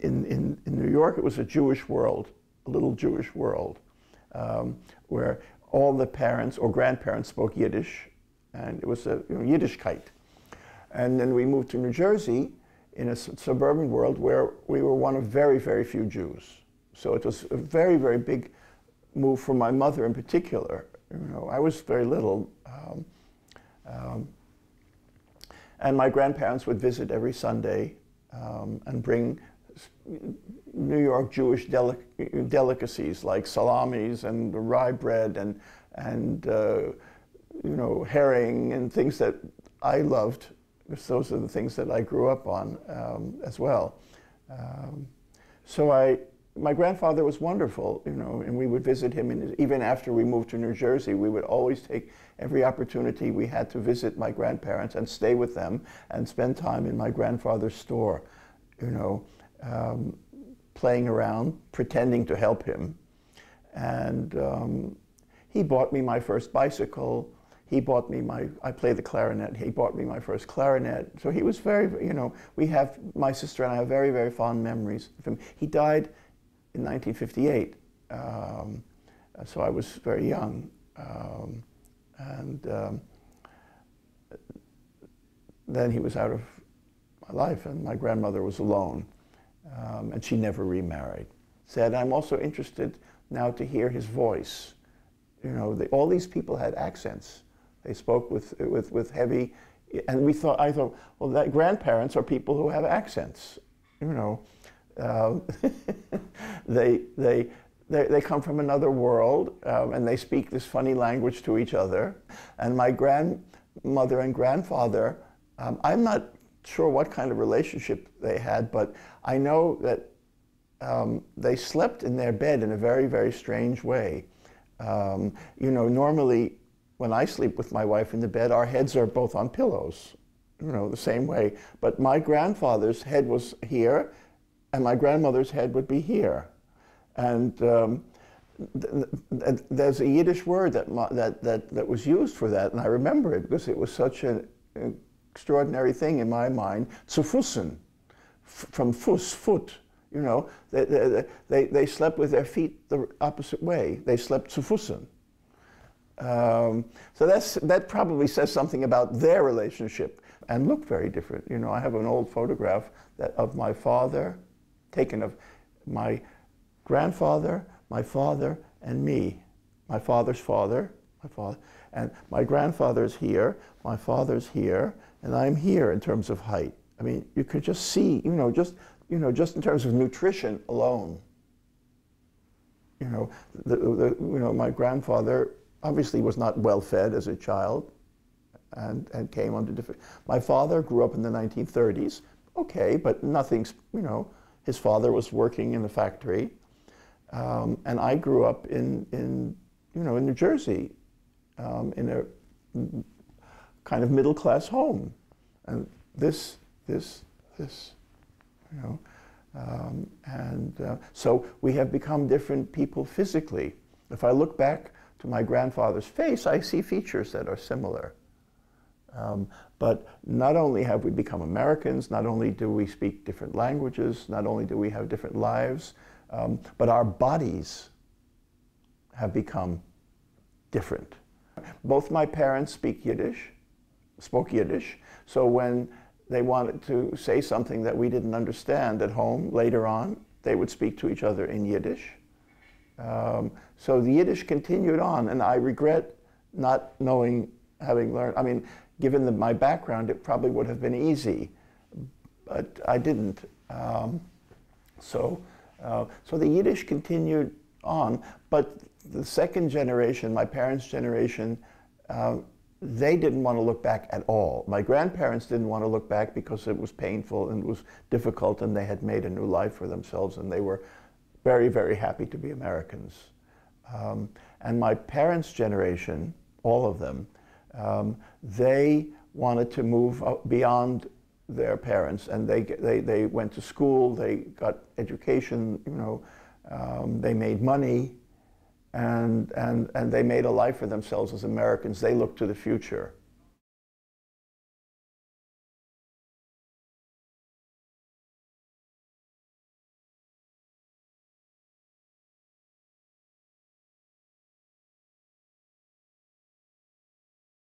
in New York, it was a Jewish world, a little Jewish world, where all the parents or grandparents spoke Yiddish, and it was a Yiddishkeit. And then we moved to New Jersey in a suburban world where we were one of very, very few Jews. So it was a very, very big move for my mother in particular. I was very little. And my grandparents would visit every Sunday and bring New York Jewish delicacies like salamis and rye bread and herring and things that I loved. Those are the things that I grew up on as well. My grandfather was wonderful, and we would visit him. And even after we moved to New Jersey, we would always take every opportunity we had to visit my grandparents and stay with them and spend time in my grandfather's store, playing around, pretending to help him. And he bought me my first bicycle. He bought me I play the clarinet. He bought me my first clarinet. So he was very, my sister and I have very, very fond memories of him. He died in 1958, so I was very young. Then he was out of my life, and my grandmother was alone, and she never remarried. Said, I'm also interested now to hear his voice. All these people had accents. They spoke with heavy, and I thought, well, that grandparents are people who have accents. They come from another world, and they speak this funny language to each other. And my grandmother and grandfather, I'm not sure what kind of relationship they had, but I know that they slept in their bed in a very, very strange way. Normally, when I sleep with my wife in the bed, our heads are both on pillows, the same way. But my grandfather's head was here, and my grandmother's head would be here. And there's a Yiddish word that was used for that, and I remember it because it was such an extraordinary thing in my mind. Zu fussen, from fuss, foot. They slept with their feet the opposite way. They slept zu fussen. So that probably says something about their relationship and looked very different. I have an old photograph of my father, taken of my grandfather, my father, and me. My father's father, and my grandfather's here, my father's here, and I'm here in terms of height. I mean, you could just see, just in terms of nutrition alone. My grandfather obviously was not well fed as a child, and came under different. My father grew up in the 1930s. Okay, but nothing's, his father was working in the factory, and I grew up in New Jersey, in a kind of middle-class home, and so we have become different people physically. If I look back to my grandfather's face, I see features that are similar. But not only have we become Americans, not only do we speak different languages, not only do we have different lives, but our bodies have become different. Both my parents spoke Yiddish, so when they wanted to say something that we didn't understand at home later on, they would speak to each other in Yiddish. So the Yiddish continued on, and I regret not knowing, having learned. I mean, given my background, it probably would have been easy, but I didn't. So the Yiddish continued on, but the second generation, my parents' generation, they didn't want to look back at all. My grandparents didn't want to look back because it was painful and it was difficult, and they had made a new life for themselves, and they were very, very happy to be Americans. And my parents' generation, all of them, they wanted to move beyond their parents, and they went to school, they got education, they made money, and they made a life for themselves as Americans. They looked to the future.